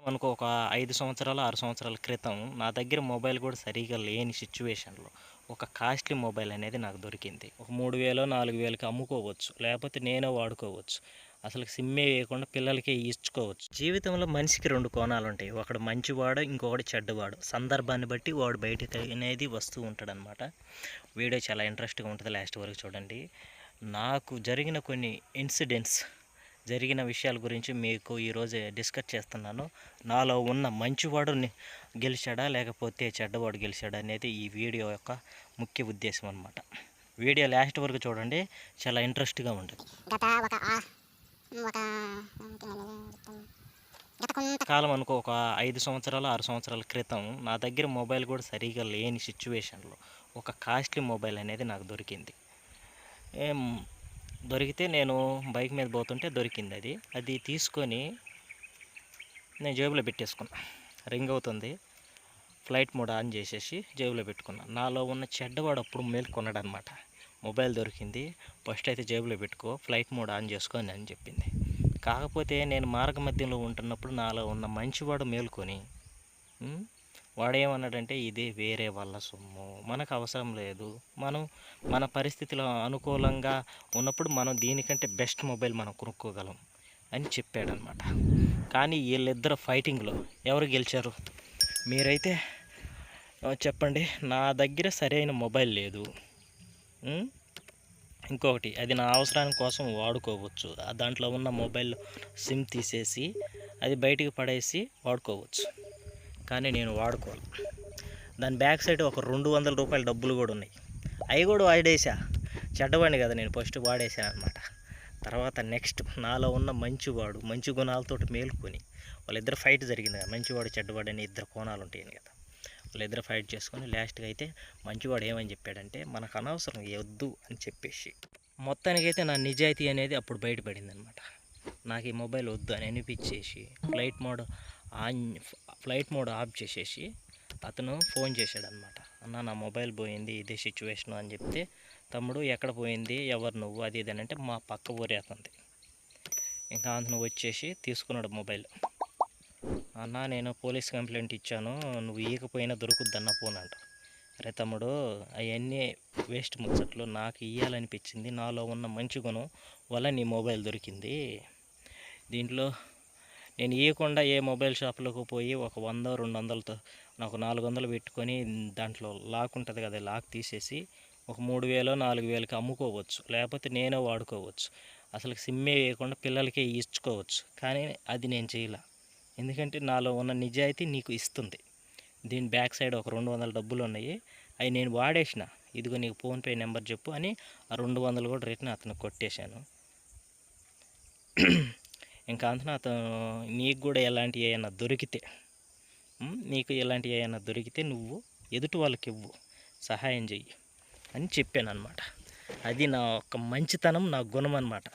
మనకు ఒక 5 సంవత్సరాలు, 6 సంవత్సరాల క్రితం నా దగ్గర మొబైల్ కూడా సరిగ్గా లేని సిట్యుయేషన్‌లో ఒక కాస్ట్‌లీ మొబైల్ అనేది నాకు దొరికింది. ఒక 3000, 4000కి అమ్ముకోవచ్చు. లేపోతే నేనే వాడుకోవచ్చు. అసలు సిమ్మే వేయకుండా పిల్లలకి ఇచ్చుకోవచ్చు. జీవితంలో మనిషికి 2 కోణాలుంటాయి. ఒకడు మంచివాడు, ఇంకొకడు చెడ్డవాడు. సందర్భాన్ని బట్టి వాడు బయటకి అనేది వస్తూ ఉంటాడనమాట. వీడియో చాలా ఇంట్రెస్ట్‌గా ఉంటది. లాస్ట్ వరకు చూడండి. నాకు జరిగిన కొన్ని ఇన్సిడెంట్స్ జరిగిన విషయాల గురించి మీకు ఈరోజు డిస్కస్ చేస్తున్నాను. నాలో ఉన్న మంచివాడు గెలిచాడా లేకపోతే చెడ్డవాడు గెలిచాడా అనేది ఈ వీడియో యొక్క ముఖ్య ఉద్దేశం అనమాట. వీడియో లాస్ట్ వరకు చూడండి, చాలా ఇంట్రెస్ట్గా ఉంటుంది. కాలం అనుకో ఒక 5 సంవత్సరాలు, 6 సంవత్సరాల క్రితం నా దగ్గర మొబైల్ కూడా సరిగా లేని సిచ్యువేషన్లో ఒక కాస్ట్లీ మొబైల్ అనేది నాకు దొరికింది. దొరికితే నేను బైక్ మీద పోతుంటే దొరికింది. అది తీసుకొని నేను జేబులో పెట్టేసుకున్నా. రింగ్ అవుతుంది. ఫ్లైట్ మోడ్ ఆన్ చేసేసి జేబులో పెట్టుకున్నా. నాలో ఉన్న చెడ్డవాడు అప్పుడు మేల్కొన్నాడనమాట. మొబైల్ దొరికింది, ఫస్ట్ అయితే జేబులో పెట్టుకో, ఫ్లైట్ మోడ్ ఆన్ చేసుకొని అని చెప్పింది. కాకపోతే నేను మార్గ మధ్యంలో ఉంటున్నప్పుడు నాలో ఉన్న మంచివాడు మేల్కొని వాడేమన్నాడంటే, ఇది వేరే వాళ్ళ సొమ్ము, మనకు అవసరం లేదు, మనం మన పరిస్థితిలో అనుకూలంగా ఉన్నప్పుడు మనం దీనికంటే బెస్ట్ మొబైల్ మనం కొనుక్కోగలం అని చెప్పాడనమాట. కానీ వీళ్ళిద్దరు ఫైటింగ్లో ఎవరు గెలిచారు మీరైతే చెప్పండి. నా దగ్గర సరైన మొబైల్ లేదు. ఇంకొకటి, అది నా అవసరాని కోసం వాడుకోవచ్చు. దాంట్లో ఉన్న మొబైల్ సిమ్ తీసేసి అది బయటికి పడేసి వాడుకోవచ్చు. కానీ నేను వాడుకోవాలి. దాని బ్యాక్ సైడ్ ఒక 200 రూపాయల డబ్బులు కూడా ఉన్నాయి. అవి కూడా వాడేసా. చెడ్డవాడిని కదా నేను, ఫస్ట్ వాడేసాను అనమాట. తర్వాత నెక్స్ట్ నాలో ఉన్న మంచివాడు మంచి గుణాలతో మేలుకొని వాళ్ళిద్దరు ఫైట్ జరిగింది కదా. మంచివాడు చెడ్డవాడు అని ఇద్దరు కోణాలు ఉంటాయి కదా. వాళ్ళిద్దరు ఫైట్ చేసుకొని లాస్ట్గా అయితే మంచివాడు ఏమని చెప్పాడంటే, మనకు అనవసరం వద్దు అని చెప్పేసి మొత్తానికైతే నా నిజాయితీ అనేది అప్పుడు బయటపడింది అనమాట. నాకు ఈ మొబైల్ వద్దు అని అనిపించేసి ఫ్లైట్ మోడ్ ఆఫ్ చేసేసి అతను ఫోన్ చేశాడనమాట. అన్న, నా మొబైల్ పోయింది, ఇదే సిచ్యువేషన్ అని చెప్తే, తమ్ముడు ఎక్కడ పోయింది, ఎవరు నువ్వు, అది ఇది అంటే మా పక్క ఊరే అతనిది. ఇంకా అతను వచ్చేసి తీసుకున్నాడు మొబైల్. అన్న, నేను పోలీస్ కంప్లైంట్ ఇచ్చాను, నువ్వు ఈకపోయినా దొరుకుద్దన్న ఫోన్ అంట. అరే తమ్ముడు, అవన్నీ వేస్ట్ ముచ్చట్లు. నాకు ఇయ్యాలనిపించింది, నాలో ఉన్న మంచి గుణం వల్ల నీ మొబైల్ దొరికింది. దీంట్లో నేను ఇవ్వకుండా ఏ మొబైల్ షాప్లోకి పోయి ఒక 100-200తో నాకు 400 పెట్టుకొని దాంట్లో లాక్ ఉంటుంది కదా, లాక్ తీసేసి ఒక 3000-4000కి అమ్ముకోవచ్చు. లేకపోతే నేనే వాడుకోవచ్చు. అసలు సిమ్మే వేయకుండా పిల్లలకే ఇచ్చుకోవచ్చు. కానీ అది నేను చేయలే. ఎందుకంటే నాలో ఉన్న నిజాయితీ నీకు ఇస్తుంది. దీని బ్యాక్ సైడ్ ఒక 200 డబ్బులు ఉన్నాయి, అవి నేను వాడేసిన. ఇదిగో నీకు ఫోన్పే నెంబర్ చెప్పు అని ఆ 200 కూడా రిటర్న్ అతను కొట్టేశాను. ఇంకా అంతన అతను నీకు కూడా ఎలాంటివి ఏమైనా దొరికితే నువ్వు ఎదుటి వాళ్ళకి ఇవ్వు, సహాయం చెయ్యి అని చెప్పాను అనమాట. అది నా ఒక మంచితనం, నా గుణం అనమాట.